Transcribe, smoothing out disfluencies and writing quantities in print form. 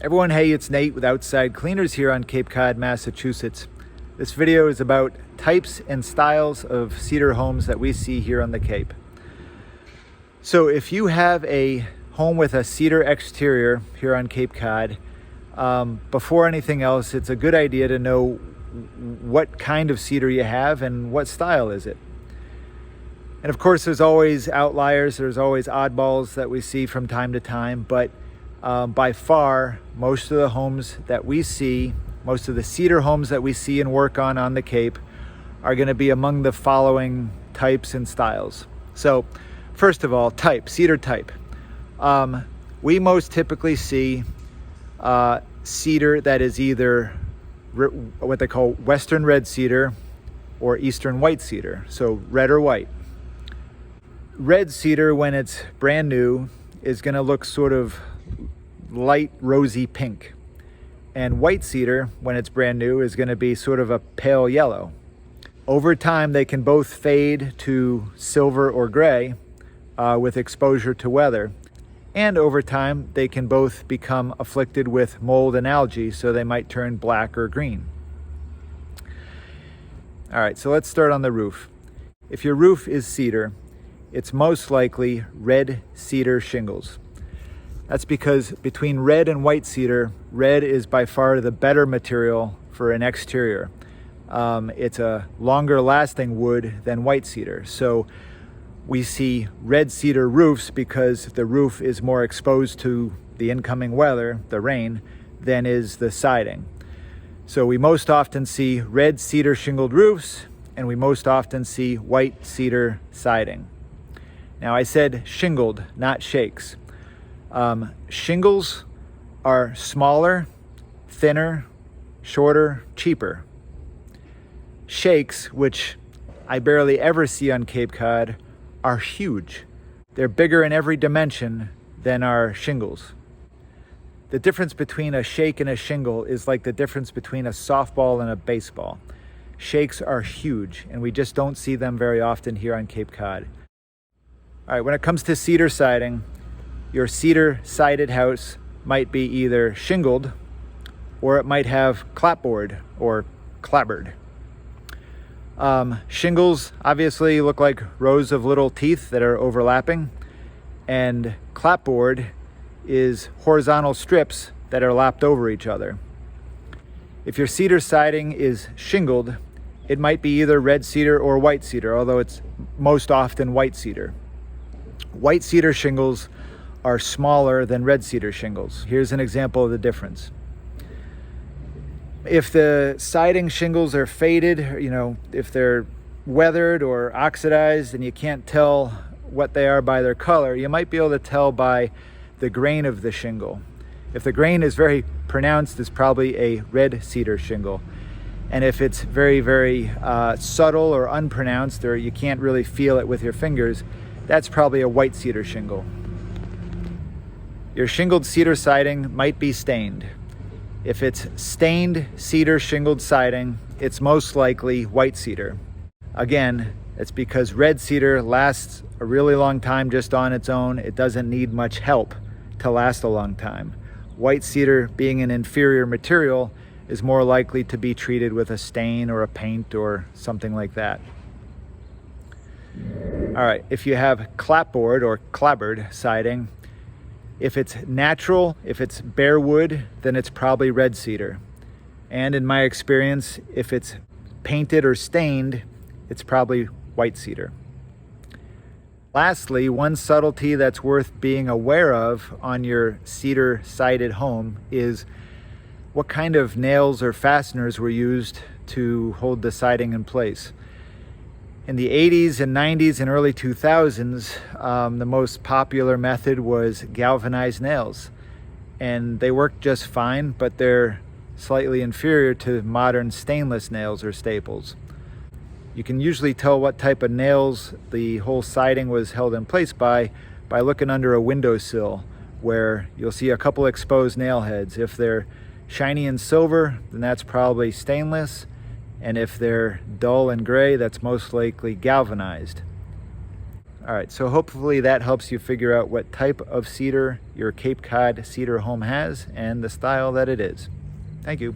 Everyone, hey, it's Nate with Outside Cleaners here on Cape Cod, Massachusetts. This video is about types and styles of cedar homes that we see here on the Cape. So if you have a home with a cedar exterior here on Cape Cod, before anything else, it's a good idea to know what kind of cedar you have and what style is it. And of course, there's always outliers, there's always oddballs that we see from time to time, but by far, most of the homes that we see, most of the cedar homes that we see and work on the Cape are going to be among the following types and styles. So first of all, type, cedar type. We most typically see cedar that is either what they call Western red cedar or Eastern white cedar, so red or white. Red cedar, when it's brand new, is going to look sort of light rosy pink, and white cedar, when it's brand new, is going to be sort of a pale yellow. Over time, they can both fade to silver or gray with exposure to weather, and over time they can both become afflicted with mold and algae, so they might turn black or green. All right, so let's start on the roof. If your roof is cedar, it's most likely red cedar shingles. That's because between red and white cedar, red is by far the better material for an exterior. It's a longer lasting wood than white cedar. So we see red cedar roofs because the roof is more exposed to the incoming weather, the rain, than is the siding. So we most often see red cedar shingled roofs, and we most often see white cedar siding. Now, I said shingled, not shakes. Shingles are smaller, thinner, shorter, cheaper. Shakes, which I barely ever see on Cape Cod, are huge. They're bigger in every dimension than our shingles. The difference between a shake and a shingle is like the difference between a softball and a baseball. Shakes are huge, and we just don't see them very often here on Cape Cod. All right, when it comes to cedar siding, your cedar sided house might be either shingled or it might have clapboard or clapboard. Shingles obviously look like rows of little teeth that are overlapping, and clapboard is horizontal strips that are lapped over each other. If your cedar siding is shingled, it might be either red cedar or white cedar, although it's most often white cedar. White cedar shingles are smaller than red cedar shingles. Here's an example of the difference. If the siding shingles are faded, if they're weathered or oxidized and you can't tell what they are by their color, you might be able to tell by the grain of the shingle. If the grain is very pronounced, it's probably a red cedar shingle. And if it's very, very subtle or unpronounced, or you can't really feel it with your fingers, that's probably a white cedar shingle. Your shingled cedar siding might be stained. If it's stained cedar shingled siding, it's most likely white cedar. Again, it's because red cedar lasts a really long time just on its own. It doesn't need much help to last a long time. White cedar, being an inferior material, is more likely to be treated with a stain or a paint or something like that. All right, if you have clapboard or clapboard siding, if it's natural, if it's bare wood, then it's probably red cedar. And in my experience, if it's painted or stained, it's probably white cedar. Lastly, one subtlety that's worth being aware of on your cedar sided home is what kind of nails or fasteners were used to hold the siding in place. In the 80s and 90s and early 2000s, the most popular method was galvanized nails. And they work just fine, but they're slightly inferior to modern stainless nails or staples. You can usually tell what type of nails the whole siding was held in place by looking under a windowsill, where you'll see a couple exposed nail heads. If they're shiny and silver, then that's probably stainless. And if they're dull and gray, that's most likely galvanized. All right, so hopefully that helps you figure out what type of cedar your Cape Cod cedar home has and the style that it is. Thank you.